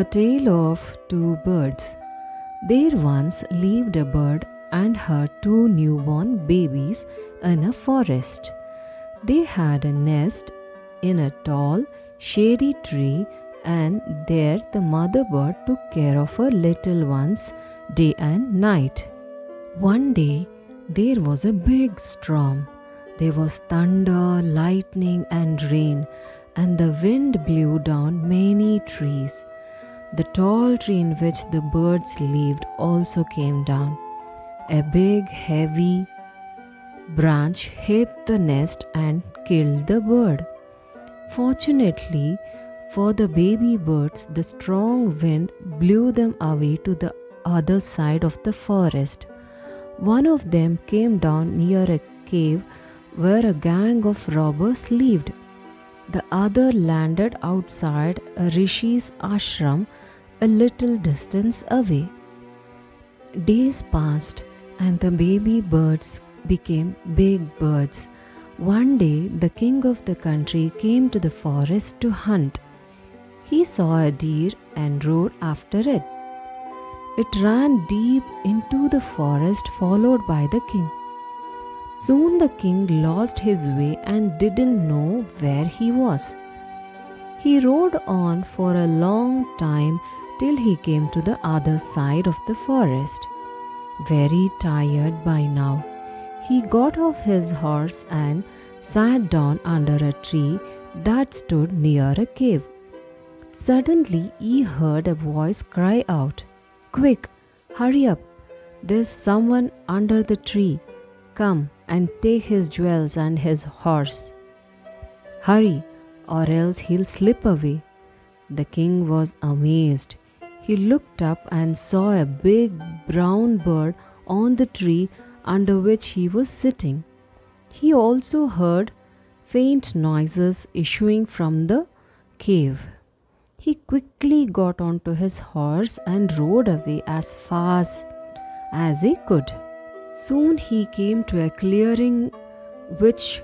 A tale of two birds. There once lived a bird and her two newborn babies in a forest. They had a nest in a tall, shady tree, and there the mother bird took care of her little ones day and night. One day there was a big storm. There was thunder, lightning, and rain, and the wind blew down many trees. The tall tree in which the birds lived also came down. A big, heavy branch hit the nest and killed the bird. Fortunately for the baby birds, the strong wind blew them away to the other side of the forest. One of them came down near a cave where a gang of robbers lived. The other landed outside a rishi's ashram a little distance away. Days passed and the baby birds became big birds. One day, the king of the country came to the forest to hunt. He saw a deer and rode after it. It ran deep into the forest, followed by the king. Soon the king lost his way and didn't know where he was. He rode on for a long time till he came to the other side of the forest. Very tired by now, he got off his horse and sat down under a tree that stood near a cave. Suddenly he heard a voice cry out, "Quick, hurry up! There's someone under the tree. Come and take his jewels and his horse. Hurry, or else he'll slip away." The king was amazed. He looked up and saw a big brown bird on the tree under which he was sitting. He also heard faint noises issuing from the cave. He quickly got onto his horse and rode away as fast as he could. Soon he came to a clearing which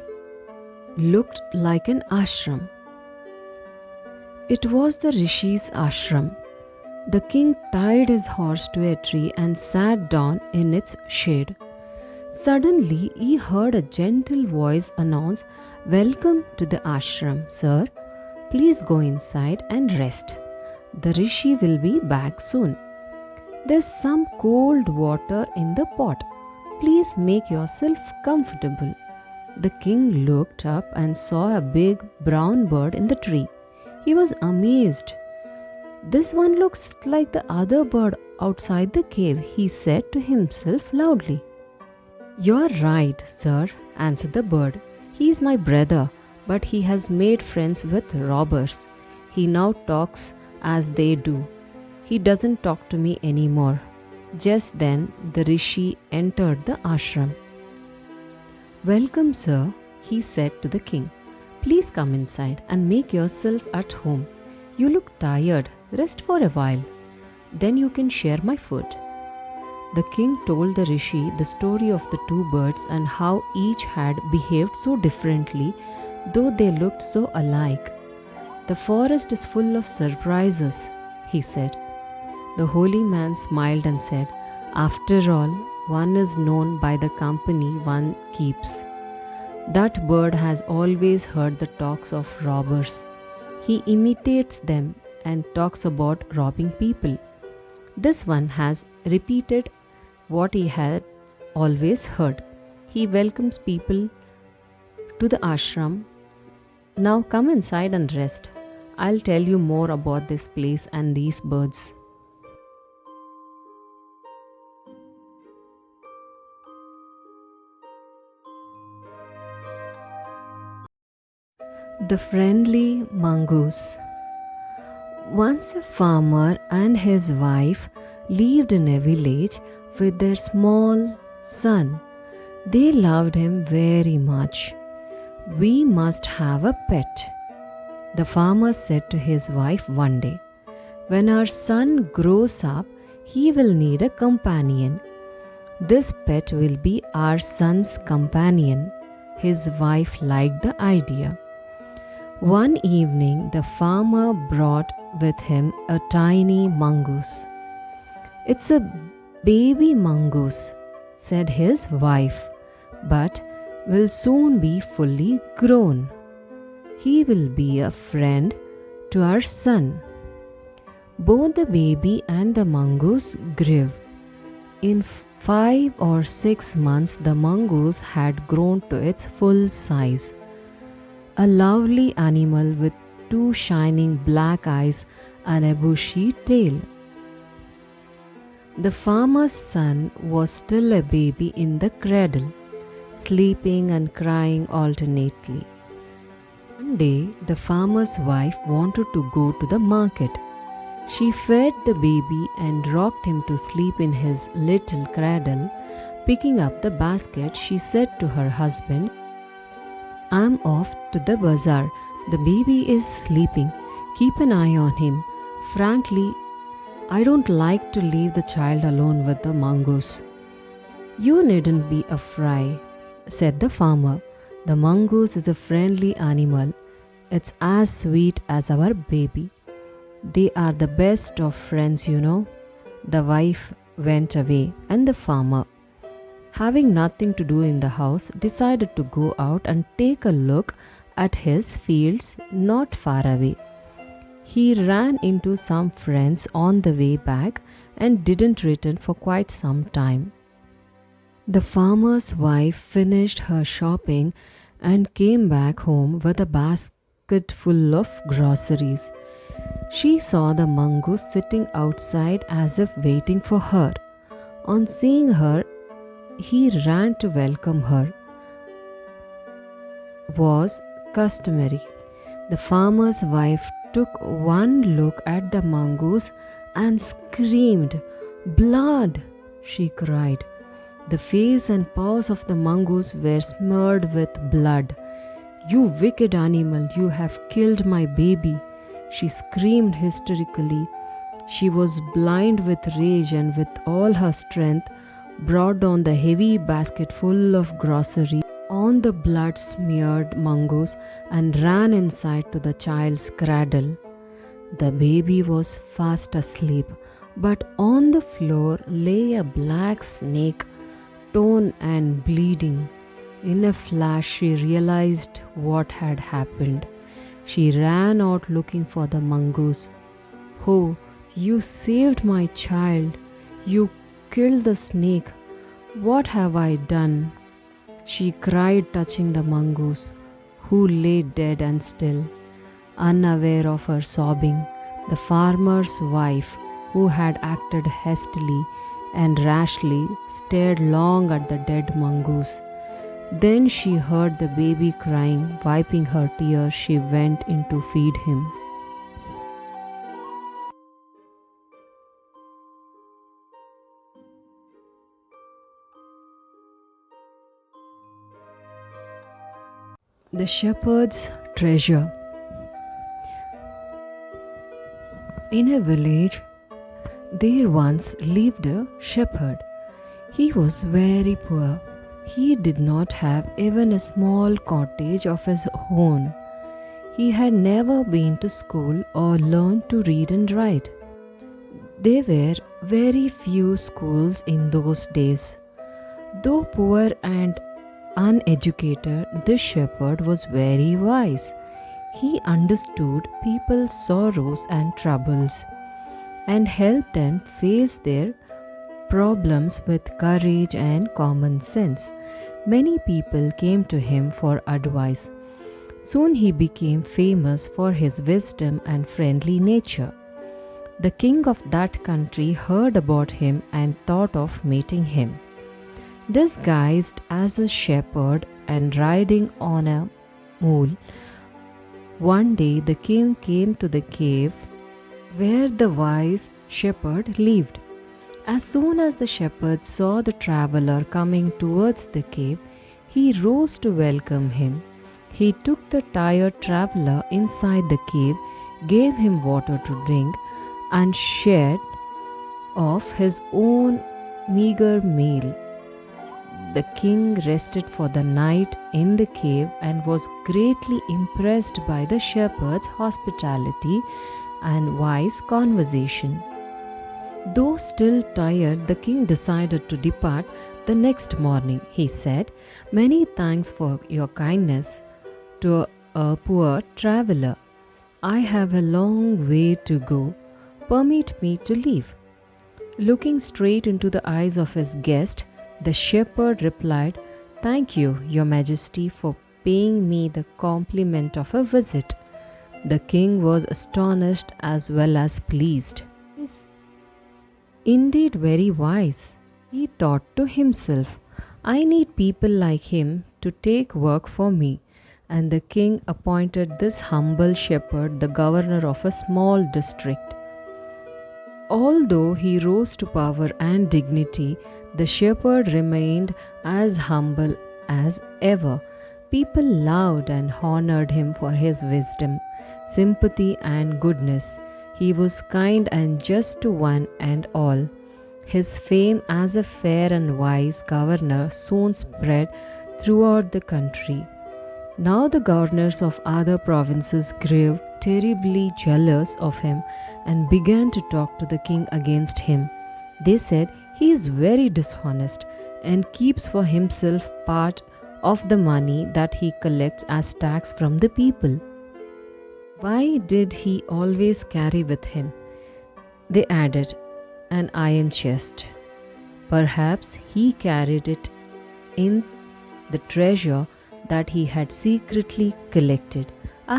looked like an ashram. It was the rishi's ashram. The king tied his horse to a tree and sat down in its shade. Suddenly, he heard a gentle voice announce, "Welcome to the ashram, sir. Please go inside and rest. The rishi will be back soon. There's some cold water in the pot. Please make yourself comfortable." The king looked up and saw a big brown bird in the tree. He was amazed. "This one looks like the other bird outside the cave," he said to himself loudly. "You're right, sir," answered the bird. "He is my brother, but he has made friends with robbers. He now talks as they do. He doesn't talk to me anymore." Just then, the rishi entered the ashram. "Welcome, sir," he said to the king. "Please come inside and make yourself at home. You look tired. Rest for a while. Then you can share my food." The king told the rishi the story of the two birds and how each had behaved so differently, though they looked so alike. "The forest is full of surprises," he said. The holy man smiled and said, "After all, one is known by the company one keeps. That bird has always heard the talks of robbers. He imitates them and talks about robbing people. This one has repeated what he had always heard. He welcomes people to the ashram. Now come inside and rest. I'll tell you more about this place and these birds." The friendly mongoose. Once a farmer and his wife lived in a village with their small son. They loved him very much. "We must have a pet," the farmer said to his wife one day. "When our son grows up, he will need a companion. This pet will be our son's companion." His wife liked the idea. One evening, the farmer brought with him a tiny mongoose. "It's a baby mongoose," said his wife, "but will soon be fully grown. He will be a friend to our son." Both the baby and the mongoose grew. In 5 or 6 months, the mongoose had grown to its full size. A lovely animal with two shining black eyes and a bushy tail. The farmer's son was still a baby in the cradle, sleeping and crying alternately. One day, the farmer's wife wanted to go to the market. She fed the baby and rocked him to sleep in his little cradle. Picking up the basket, she said to her husband, "I'm off to the bazaar. The baby is sleeping. Keep an eye on him. Frankly, I don't like to leave the child alone with the mongoose." "You needn't be afraid," said the farmer. "The mongoose is a friendly animal. It's as sweet as our baby. They are the best of friends, you know." The wife went away, and the farmer, having nothing to do in the house, decided to go out and take a look at his fields not far away. He ran into some friends on the way back and didn't return for quite some time. The farmer's wife finished her shopping and came back home with a basket full of groceries. She saw the mongoose sitting outside as if waiting for her. On seeing her, he ran to welcome her. Was customary. The farmer's wife took one look at the mongoose and screamed, "Blood!" she cried. The face and paws of the mongoose were smeared with blood. "You wicked animal, you have killed my baby!" she screamed hysterically. She was blind with rage and with all her strength brought down the heavy basket full of groceries on the blood-smeared mongoose and ran inside to the child's cradle. The baby was fast asleep, but on the floor lay a black snake, torn and bleeding. In a flash, she realized what had happened. She ran out looking for the mongoose. "Oh, you saved my child. You killed the snake. What have I done?" she cried, touching the mongoose, who lay dead and still. Unaware of her sobbing, the farmer's wife, who had acted hastily and rashly, stared long at the dead mongoose. Then she heard the baby crying. Wiping her tears, she went in to feed him. The shepherd's treasure. In a village, there once lived a shepherd. He was very poor. He did not have even a small cottage of his own. He had never been to school or learned to read and write. There were very few schools in those days. Though poor and uneducated, this shepherd was very wise. He understood people's sorrows and troubles and helped them face their problems with courage and common sense. Many people came to him for advice. Soon he became famous for his wisdom and friendly nature. The king of that country heard about him and thought of meeting him. Disguised as a shepherd and riding on a mule, one day the king came to the cave where the wise shepherd lived. As soon as the shepherd saw the traveler coming towards the cave, he rose to welcome him. He took the tired traveler inside the cave, gave him water to drink, and shared of his own meager meal. The king rested for the night in the cave and was greatly impressed by the shepherd's hospitality and wise conversation. Though still tired, the king decided to depart the next morning. He said, "Many thanks for your kindness to a poor traveler. I have a long way to go. Permit me to leave." Looking straight into the eyes of his guest, the shepherd replied, "Thank you, Your Majesty, for paying me the compliment of a visit." The king was astonished as well as pleased. "Is indeed very wise," he thought to himself. "I need people like him to take work for me." And the king appointed this humble shepherd the governor of a small district. Although he rose to power and dignity, the shepherd remained as humble as ever. People loved and honored him for his wisdom, sympathy, and goodness. He was kind and just to one and all. His fame as a fair and wise governor soon spread throughout the country. Now the governors of other provinces grew terribly jealous of him and began to talk to the king against him. They said, "He is very dishonest and keeps for himself part of the money that he collects as tax from the people. Why did he always carry with him," they added, "an iron chest? Perhaps he carried it in the treasure that he had secretly collected."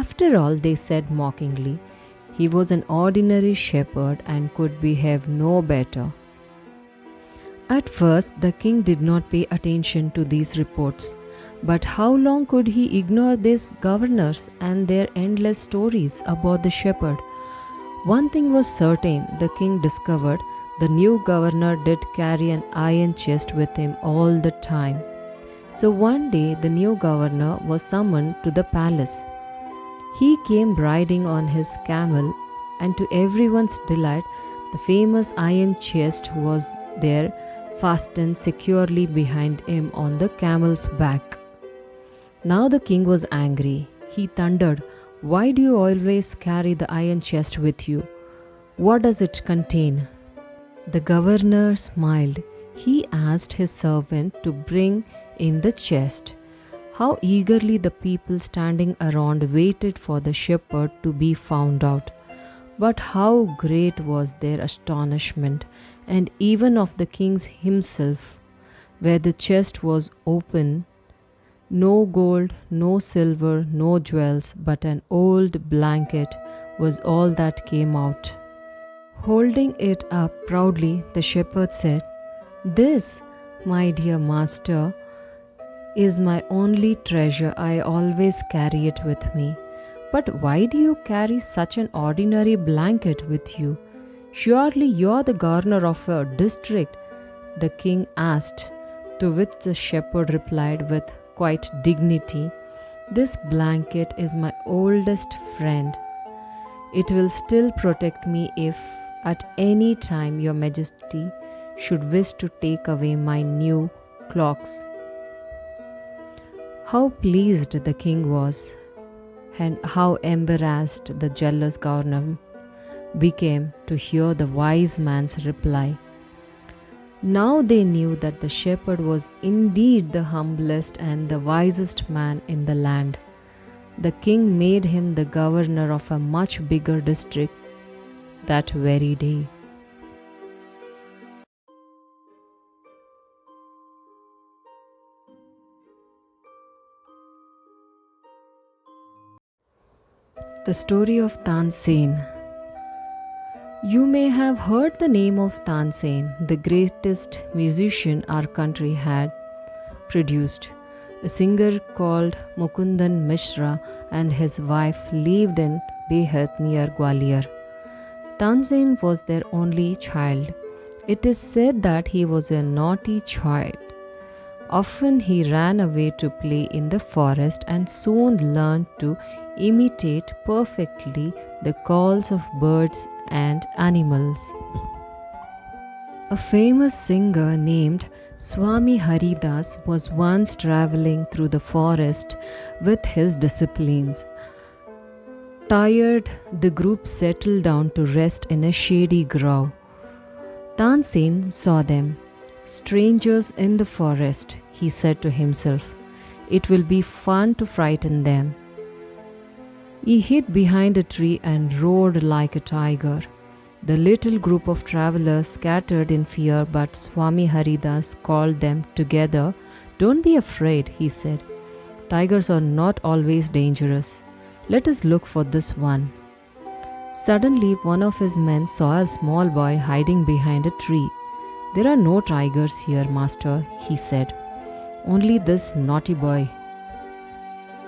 After all, they said mockingly, he was an ordinary shepherd and could behave no better. At first, the king did not pay attention to these reports. But how long could he ignore these governors and their endless stories about the shepherd? One thing was certain, the king discovered the new governor did carry an iron chest with him all the time. So one day the new governor was summoned to the palace. He came riding on his camel, and to everyone's delight, the famous iron chest was there, fastened securely behind him on the camel's back. Now the king was angry. He thundered, "Why do you always carry the iron chest with you? What does it contain?" The governor smiled. He asked his servant to bring in the chest. How eagerly the people standing around waited for the shepherd to be found out. But how great was their astonishment, and even of the king himself, where the chest was open. No gold, no silver, no jewels, but an old blanket was all that came out. Holding it up proudly, the shepherd said, "This, my dear master, is my only treasure. I always carry it with me." "But why do you carry such an ordinary blanket with you? Surely you are the governor of a district," the king asked, to which the shepherd replied with quite dignity, "This blanket is my oldest friend. It will still protect me if at any time your majesty should wish to take away my new clothes." How pleased the king was, and how embarrassed the jealous governor became to hear the wise man's reply. Now they knew that the shepherd was indeed the humblest and the wisest man in the land. The king made him the governor of a much bigger district that very day. The story of Tansen. You may have heard the name of Tansen, the greatest musician our country had produced. A singer called Mukundan Mishra and his wife lived in Behat near Gwalior. Tansen was their only child. It is said that he was a naughty child. Often he ran away to play in the forest and soon learned to imitate perfectly the calls of birds and animals. A famous singer named Swami Haridas was once traveling through the forest with his disciples. Tired, the group settled down to rest in a shady grove. Tansen saw them. Strangers in the forest, he said to himself. It will be fun to frighten them. He hid behind a tree and roared like a tiger. The little group of travelers scattered in fear, but Swami Haridas called them together. Don't be afraid, he said. Tigers are not always dangerous. Let us look for this one. Suddenly, one of his men saw a small boy hiding behind a tree. There are no tigers here, master, he said. Only this naughty boy.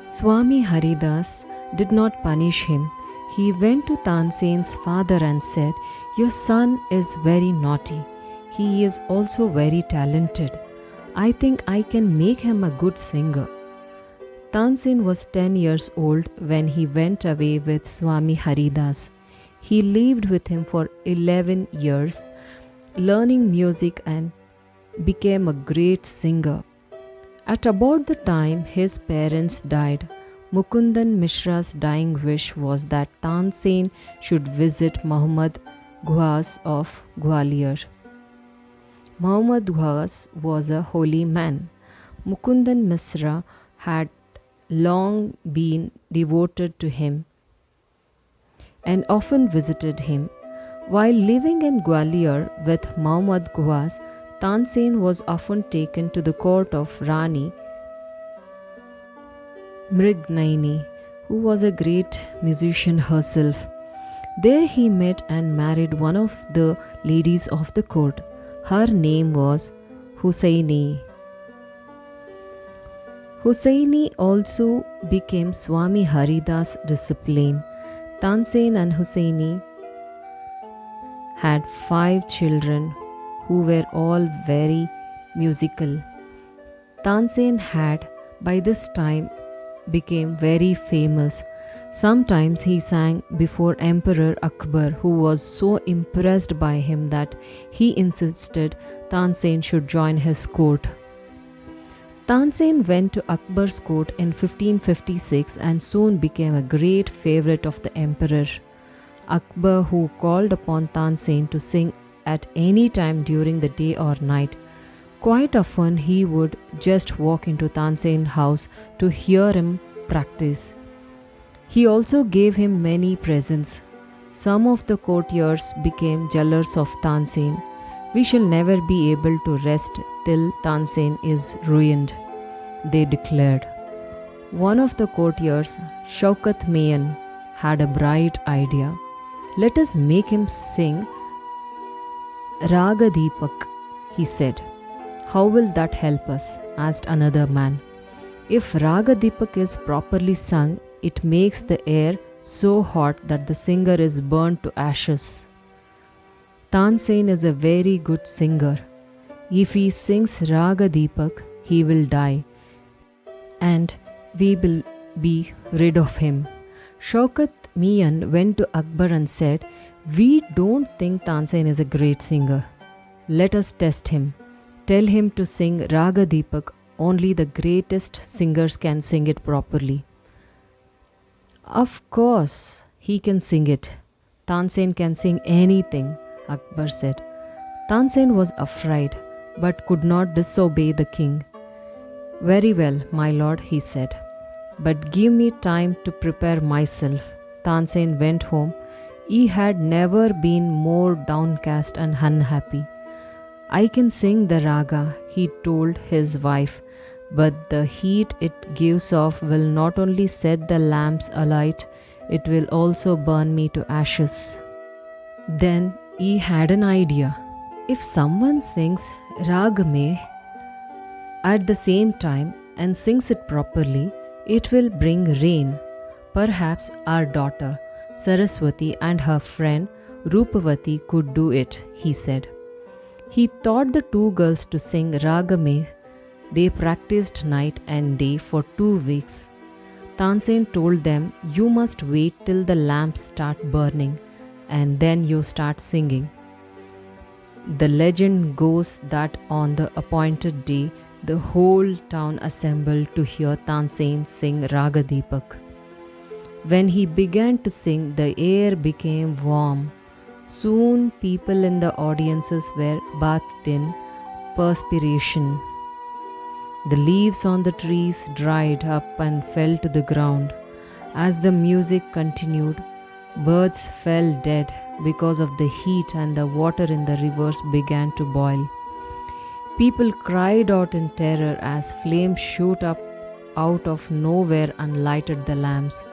Swami Haridas did not punish him. He went to Tansen's father and said, Your son is very naughty. He is also very talented. I think I can make him a good singer. Tansen was 10 years old when he went away with Swami Haridas. He lived with him for 11 years, learning music and became a great singer. At about the time his parents died, Mukundan Mishra's dying wish was that Tansen should visit Muhammad Ghas of Gwalior. Muhammad Ghas was a holy man. Mukundan Mishra had long been devoted to him and often visited him. While living in Gwalior with Muhammad Ghas, Tansen was often taken to the court of Rani Mrignaini, who was a great musician herself. There he met and married one of the ladies of the court. Her name was Husaini. Husaini also became Swami Haridas' disciple. Tansen and Husaini had 5 children who were all very musical. Tansen had by this time became very famous. Sometimes he sang before Emperor Akbar, who was so impressed by him that he insisted Tansen should join his court. Tansen went to Akbar's court in 1556 and soon became a great favorite of the emperor. Akbar, who called upon Tansen to sing at any time during the day or night, quite often he would just walk into Tansen's house to hear him practice. He also gave him many presents. Some of the courtiers became jealous of Tansen. We shall never be able to rest till Tansen is ruined, they declared. One of the courtiers, Shaukat Mian, had a bright idea. Let us make him sing Raga Deepak, he said. How will that help us? Asked another man. If Raga Deepak is properly sung, it makes the air so hot that the singer is burnt to ashes. Tansen is a very good singer. If he sings Raga Deepak, he will die, and we will be rid of him. Shaukat Mian went to Akbar and said, We don't think Tansen is a great singer. Let us test him. Tell him to sing Raga Deepak. Only the greatest singers can sing it properly. Of course, he can sing it. Tansen can sing anything, Akbar said. Tansen was afraid, but could not disobey the king. Very well, my lord, he said. But give me time to prepare myself. Tansen went home. He had never been more downcast and unhappy. I can sing the raga, he told his wife, but the heat it gives off will not only set the lamps alight, it will also burn me to ashes. Then he had an idea. If someone sings Ragame at the same time and sings it properly, it will bring rain. Perhaps our daughter Saraswati and her friend Rupavati could do it, he said. He taught the 2 girls to sing Ragame. They practiced night and day for 2 weeks. Tansen told them, You must wait till the lamps start burning and then you start singing. The legend goes that on the appointed day, the whole town assembled to hear Tansen sing Raga Deepak. When he began to sing, the air became warm. Soon, people in the audiences were bathed in perspiration. The leaves on the trees dried up and fell to the ground. As the music continued, birds fell dead because of the heat, and the water in the rivers began to boil. People cried out in terror as flames shoot up out of nowhere and lighted the lamps.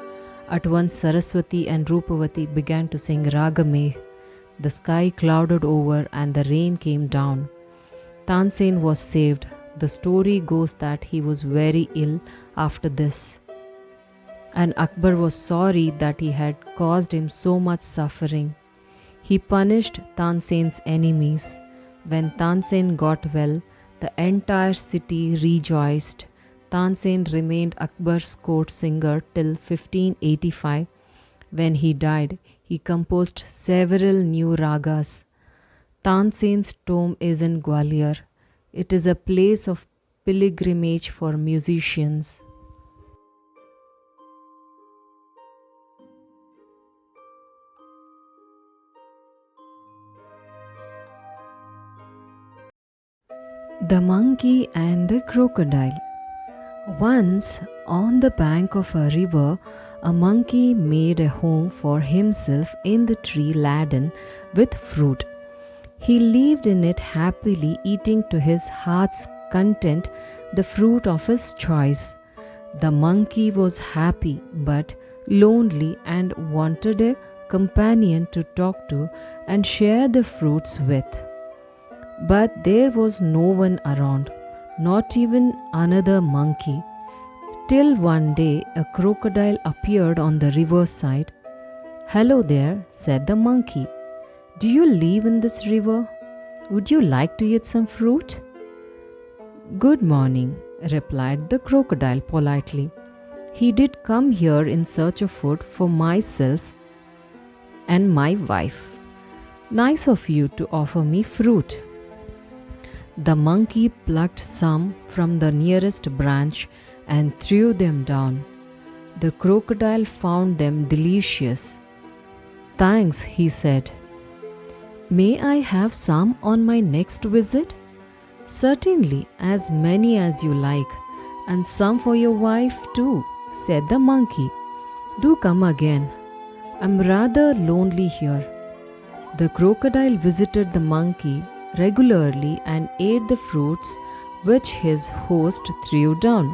At once Saraswati and Rupavati began to sing Ragame. The sky clouded over and the rain came down. Tansen was saved. The story goes that he was very ill after this, and Akbar was sorry that he had caused him so much suffering. He punished Tansen's enemies. When Tansen got well, the entire city rejoiced. Tansen remained Akbar's court singer till 1585. When he died, he composed several new ragas. Tansen's tomb is in Gwalior. It is a place of pilgrimage for musicians. The monkey and the crocodile. Once, on the bank of a river, a monkey made a home for himself in the tree laden with fruit. He lived in it happily, eating to his heart's content the fruit of his choice. The monkey was happy but lonely and wanted a companion to talk to and share the fruits with. But there was no one around, not even another monkey, till one day a crocodile appeared on the riverside. "Hello there," said the monkey. "Do you live in this river? Would you like to eat some fruit?" "Good morning," replied the crocodile politely. "He did come here in search of food for myself and my wife. Nice of you to offer me fruit." The monkey plucked some from the nearest branch and threw them down. The crocodile found them delicious. "Thanks," he said. "May I have some on my next visit?" "Certainly, as many as you like, and some for your wife too," said the monkey. "Do come again. I'm rather lonely here." The crocodile visited the monkey regularly and ate the fruits which his host threw down.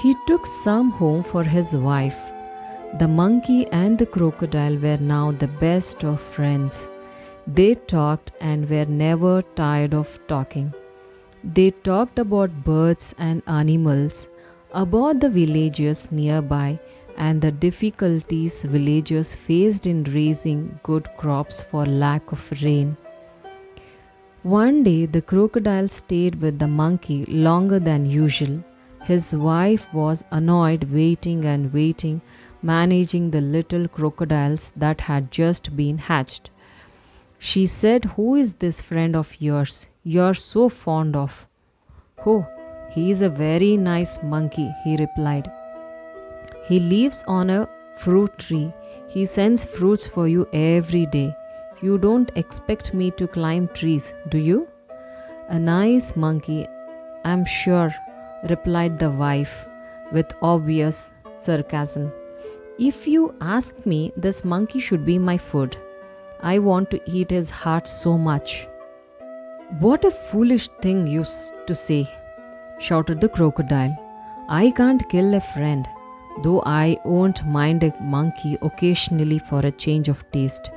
He took some home for his wife. The monkey and the crocodile were now the best of friends. They talked and were never tired of talking. They talked about birds and animals, about the villages nearby, and the difficulties villagers faced in raising good crops for lack of rain. One day the crocodile stayed with the monkey longer than usual. His wife was annoyed, waiting and waiting, managing the little crocodiles that had just been hatched. She said, "Who is this friend of yours you're so fond of?" "Oh, he is a very nice monkey," he replied. "He lives on a fruit tree. He sends fruits for you every day. You don't expect me to climb trees, do you?" "A nice monkey, I'm sure," replied the wife with obvious sarcasm. "If you ask me, this monkey should be my food. I want to eat his heart so much." "What a foolish thing to say," shouted the crocodile. "I can't kill a friend, though I won't mind a monkey occasionally for a change of taste."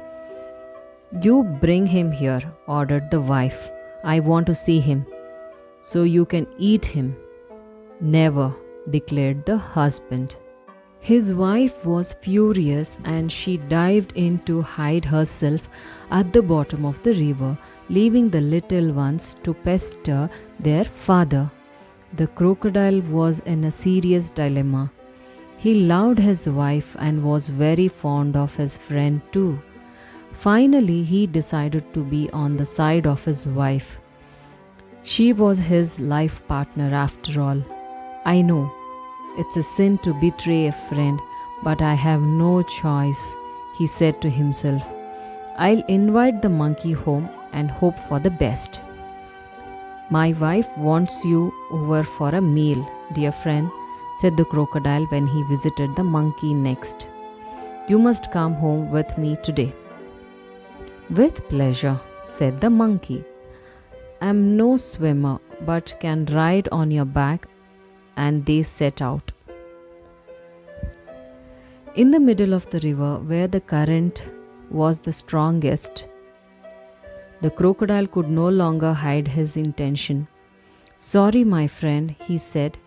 "You bring him here," ordered the wife. "I want to see him, so you can eat him." "Never," declared the husband. His wife was furious and she dived in to hide herself at the bottom of the river, leaving the little ones to pester their father. The crocodile was in a serious dilemma. He loved his wife and was very fond of his friend too. Finally, he decided to be on the side of his wife. She was his life partner after all. "I know it's a sin to betray a friend, But I have no choice, he said to himself. I'll invite the monkey home and hope for the best. My wife wants you over for a meal, dear friend, said the crocodile when he visited the monkey next. You must come home with me today. With pleasure, said the monkey. I'm no swimmer, but can ride on your back, and they set out. In the middle of the river, where the current was the strongest, the crocodile could no longer hide his intention. Sorry, my friend, he said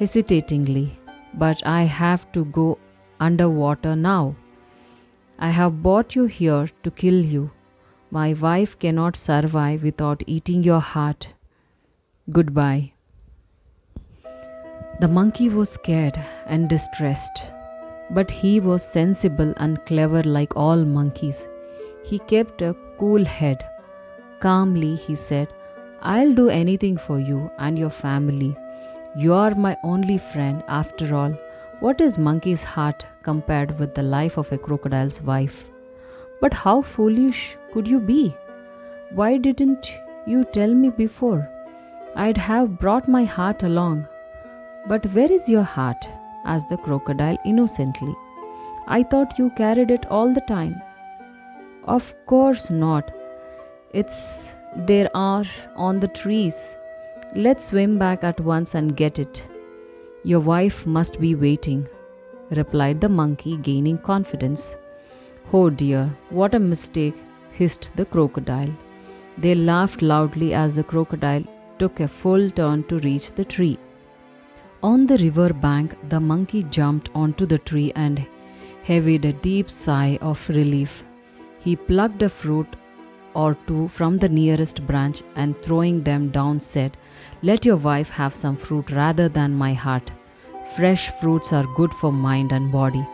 hesitatingly, but I have to go underwater now. I have brought you here to kill you. My wife cannot survive without eating your heart. Goodbye. The monkey was scared and distressed, but he was sensible and clever like all monkeys. He kept a cool head. Calmly, he said, I'll do anything for you and your family. You are my only friend after all. What is monkey's heart compared with the life of a crocodile's wife? But how foolish could you be? Why didn't you tell me before? I'd have brought my heart along. But where is your heart? Asked the crocodile innocently. I thought you carried it all the time. Of course not. It's there are on the trees. Let's swim back at once and get it. Your wife must be waiting, replied the monkey, gaining confidence. Oh dear, what a mistake, hissed the crocodile. They laughed loudly as the crocodile took a full turn to reach the tree. On the river bank, the monkey jumped onto the tree and heaved a deep sigh of relief. He plucked a fruit or two from the nearest branch and throwing them down said, Let your wife have some fruit rather than my heart. Fresh fruits are good for mind and body.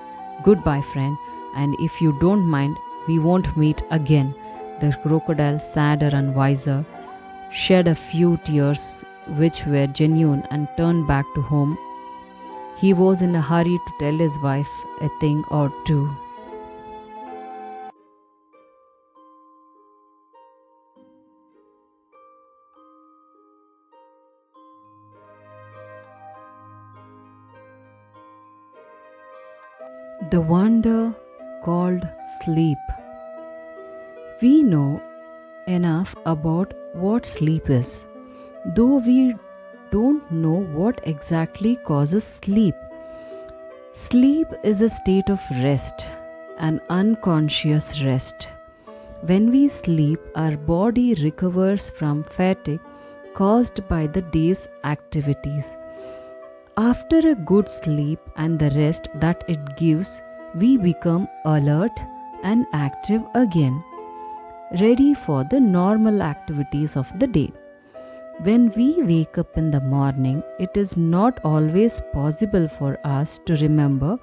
Goodbye, friend, and if you don't mind, we won't meet again. The crocodile, sadder and wiser, shed a few tears which were genuine and turned back to home. He was in a hurry to tell his wife a thing or two. The wonder called sleep. We know enough about what sleep is, though we don't know what exactly causes sleep. Sleep is a state of rest, an unconscious rest. When we sleep, our body recovers from fatigue caused by the day's activities. After a good sleep and the rest that it gives, we become alert and active again, ready for the normal activities of the day. When we wake up in the morning, it is not always possible for us to remember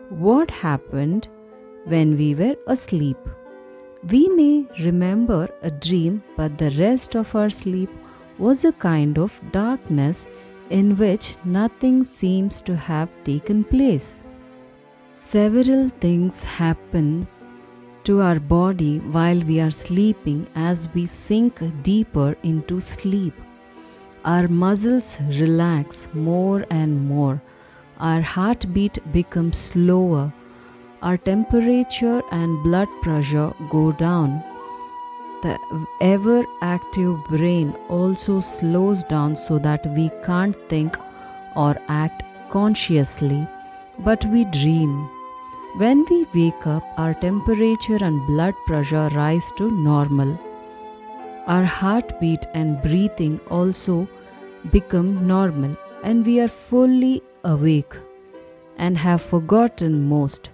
what happened when we were asleep. We may remember a dream, but the rest of our sleep was a kind of darkness in which nothing seems to have taken place. Several things happen to our body while we are sleeping as we sink deeper into sleep. Our muscles relax more and more. Our heartbeat becomes slower. Our temperature and blood pressure go down. The ever active brain also slows down so that we can't think or act consciously, but we dream. When we wake up, our temperature and blood pressure rise to normal. Our heartbeat and breathing also become normal, and we are fully awake and have forgotten most,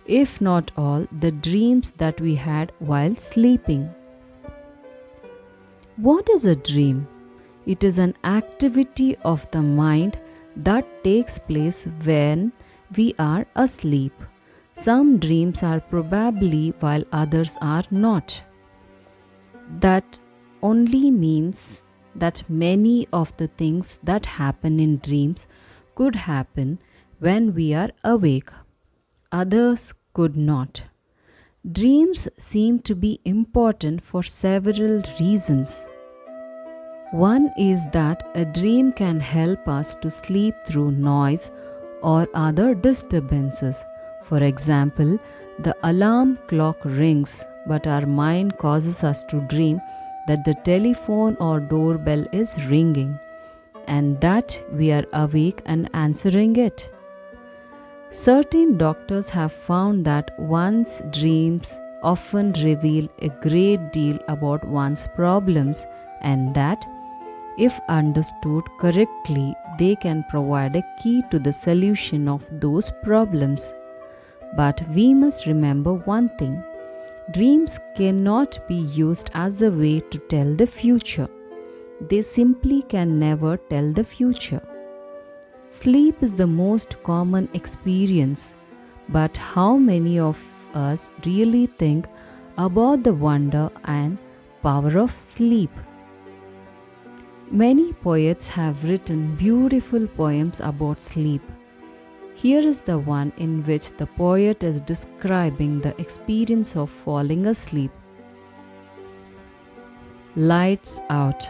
if not all, the dreams that we had while sleeping. What is a dream? It is an activity of the mind that takes place when we are asleep. Some dreams are probably while others are not. That only means that many of the things that happen in dreams could happen when we are awake. others could not. Dreams seem to be important for several reasons. One is that a dream can help us to sleep through noise or other disturbances. For example, the alarm clock rings, but our mind causes us to dream that the telephone or doorbell is ringing and that we are awake and answering it. Certain doctors have found that one's dreams often reveal a great deal about one's problems and that, if understood correctly, they can provide a key to the solution of those problems. But we must remember one thing: dreams cannot be used as a way to tell the future. They simply can never tell the future. Sleep is the most common experience, but how many of us really think about the wonder and power of sleep? Many poets have written beautiful poems about sleep. Here is the one in which the poet is describing the experience of falling asleep. Lights out.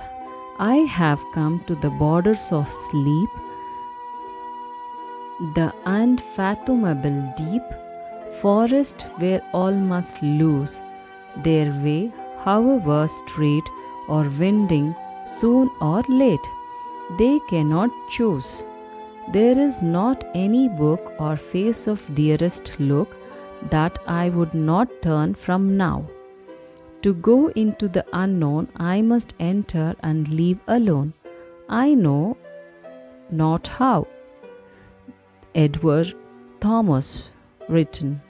I have come to the borders of sleep, the unfathomable deep, forest where all must lose their way, however straight or winding, soon or late. They cannot choose. There is not any book or face of dearest look that I would not turn from now. To go into the unknown, I must enter and leave alone. I know not how. Edward Thomas, written.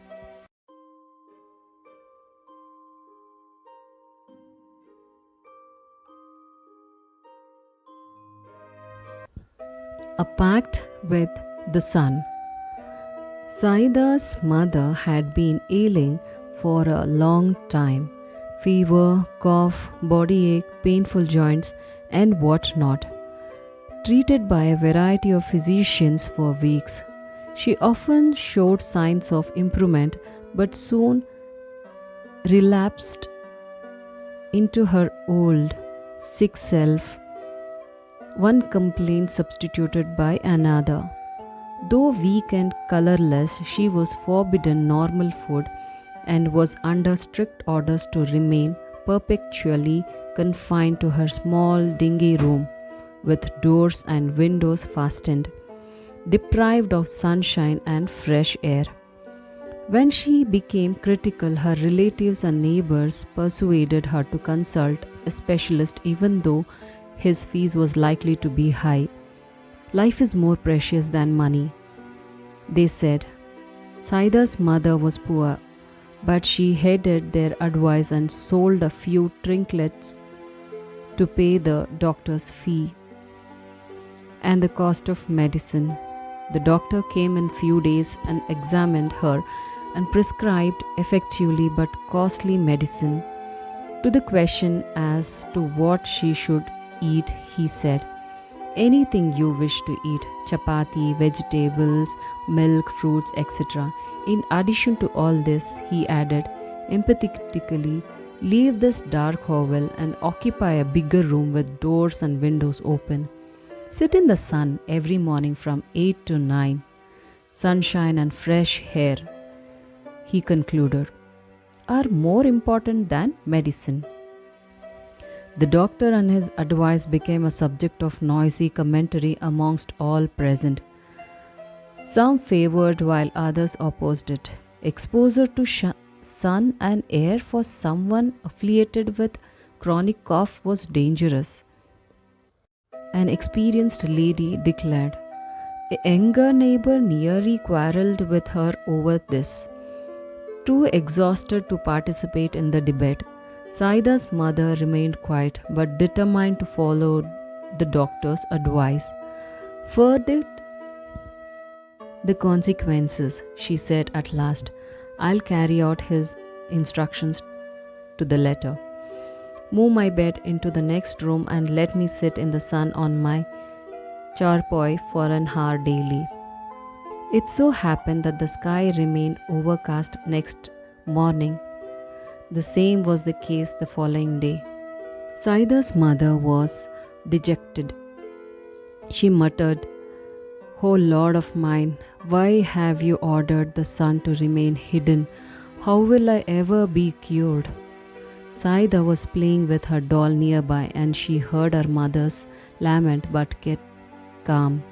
A pact with the sun. Saida's mother had been ailing for a long time. Fever, cough, body ache, painful joints, and what not. Treated by a variety of physicians for weeks. She often showed signs of improvement but soon relapsed into her old, sick self, one complaint substituted by another. Though weak and colorless, she was forbidden normal food and was under strict orders to remain perpetually confined to her small, dingy room with doors and windows fastened, deprived of sunshine and fresh air. When she became critical, her relatives and neighbors persuaded her to consult a specialist even though his fees was likely to be high. Life is more precious than money, they said. Saida's mother was poor, but she heeded their advice and sold a few trinkets to pay the doctor's fee and the cost of medicine. The doctor came in few days and examined her and prescribed effectively but costly medicine. To the question as to what she should eat, he said, "Anything you wish to eat, chapati, vegetables, milk, fruits, etc. In addition to all this," he added empathetically, "leave this dark hovel and occupy a bigger room with doors and windows open. Sit in the sun every morning from 8 to 9. Sunshine and fresh air," he concluded, "are more important than medicine." The doctor and his advice became a subject of noisy commentary amongst all present. Some favored while others opposed it. Exposure to sun and air for someone afflicted with chronic cough was dangerous. An experienced lady declared. A younger neighbor nearly quarreled with her over this. Too exhausted to participate in the debate, Saida's mother remained quiet but determined to follow the doctor's advice. "Forget the consequences," she said at last. "I'll carry out his instructions to the letter. Move my bed into the next room and let me sit in the sun on my charpoy for an hour daily. It so happened that the sky remained overcast next morning. The same was the case the following day. Saida's mother was dejected. She muttered, "O Lord of mine, why have you ordered the sun to remain hidden? How will I ever be cured?" Saida was playing with her doll nearby and she heard her mother's lament but kept calm.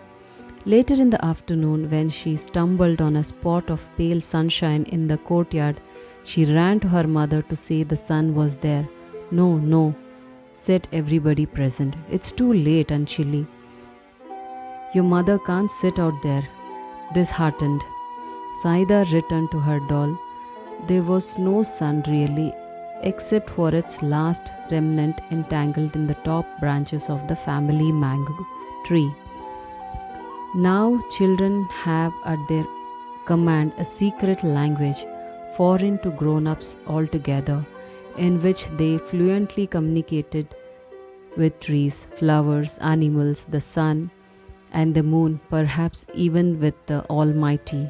Later in the afternoon, when she stumbled on a spot of pale sunshine in the courtyard, she ran to her mother to say the sun was there. "No, no," said everybody present. "It's too late and chilly. Your mother can't sit out there." Disheartened, Saida returned to her doll. There was no sun really, except for its last remnant entangled in the top branches of the family mango tree. Now children have at their command a secret language, foreign to grown-ups altogether, in which they fluently communicated with trees, flowers, animals, the sun, and the moon, perhaps even with the Almighty.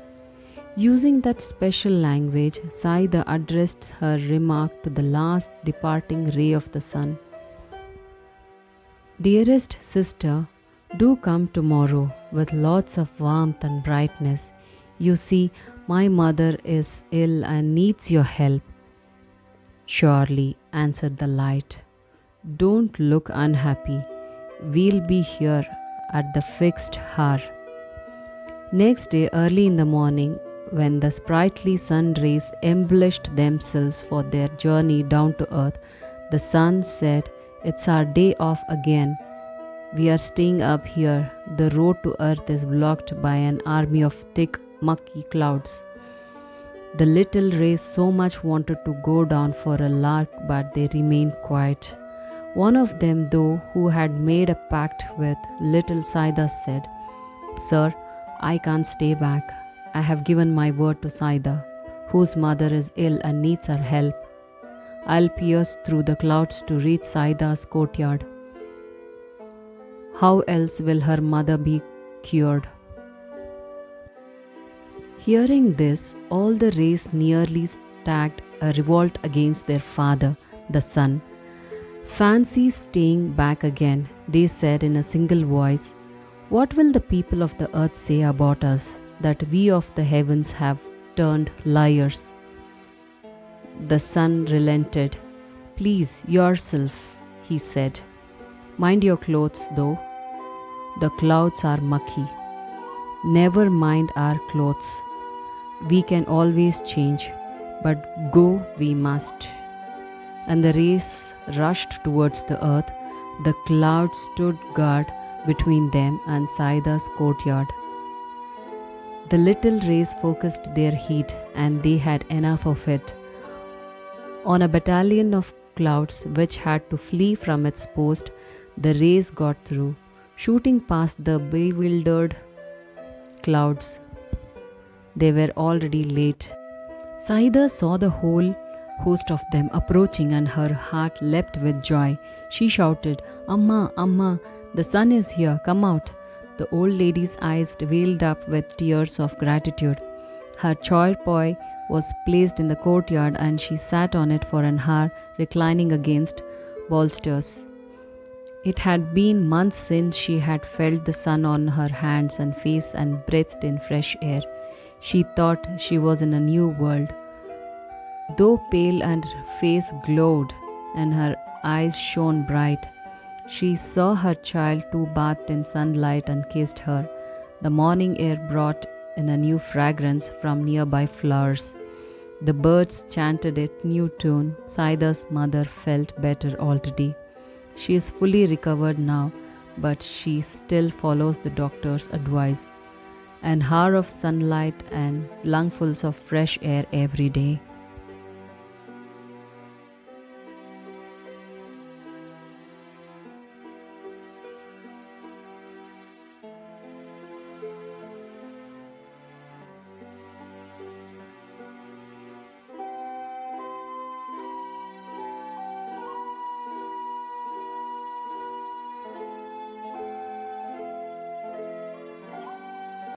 Using that special language, Saida addressed her remark to the last departing ray of the sun. "Dearest sister, do come tomorrow with lots of warmth and brightness. You see, my mother is ill and needs your help." "Surely," answered the light. "Don't look unhappy. We'll be here at the fixed hour." Next day, early in the morning, when the sprightly sun rays embellished themselves for their journey down to earth, the sun said, "It's our day off again. We are staying up here. The road to earth is blocked by an army of thick, mucky clouds." The little rays so much wanted to go down for a lark, but they remained quiet. One of them, though, who had made a pact with little Saida, said, "Sir, I can't stay back. I have given my word to Saida, whose mother is ill and needs our help. I'll pierce through the clouds to reach Saida's courtyard. How else will her mother be cured?" Hearing this, all the rays nearly staged a revolt against their father, the sun. "Fancy staying back again," they said in a single voice. "What will the people of the earth say about us, that we of the heavens have turned liars?" The sun relented. "Please yourself," he said. "Mind your clothes, though. The clouds are mucky. Never mind our clothes. We can always change, but go we must." And the rays rushed towards the earth. The clouds stood guard between them and Saida's courtyard. The little rays focused their heat, and they had enough of it. On a battalion of clouds which had to flee from its post, the rays got through, shooting past the bewildered clouds. They were already late. Saida saw the whole host of them approaching, and her heart leapt with joy. She shouted, "Amma, Amma, the sun is here, come out." The old lady's eyes welled up with tears of gratitude. Her child boy was placed in the courtyard, and she sat on it for an hour, reclining against bolsters. It had been months since she had felt the sun on her hands and face and breathed in fresh air. She thought she was in a new world. Though pale, and her face glowed and her eyes shone bright, she saw her child too bathed in sunlight and kissed her. The morning air brought in a new fragrance from nearby flowers. The birds chanted a new tune. Saida's mother felt better already. She is fully recovered now, but she still follows the doctor's advice. An hour of sunlight and lungfuls of fresh air every day.